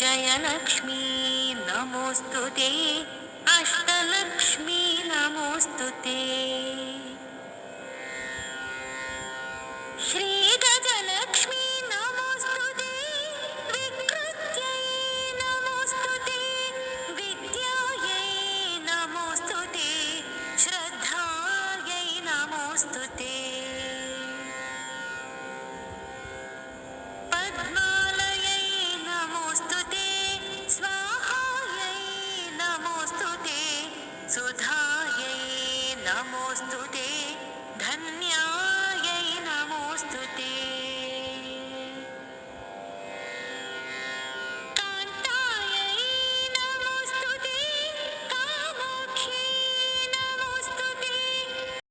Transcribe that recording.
जयलक्ष्मी नमोस्तुते अष्टलक्ष्मी नमोस्तुते श्रीगजलक्ष्मी नमोस्तुते विकृत्यै नमोस्तुते विद्यायै नमोस्तुते श्रद्धायै नमोस्तुते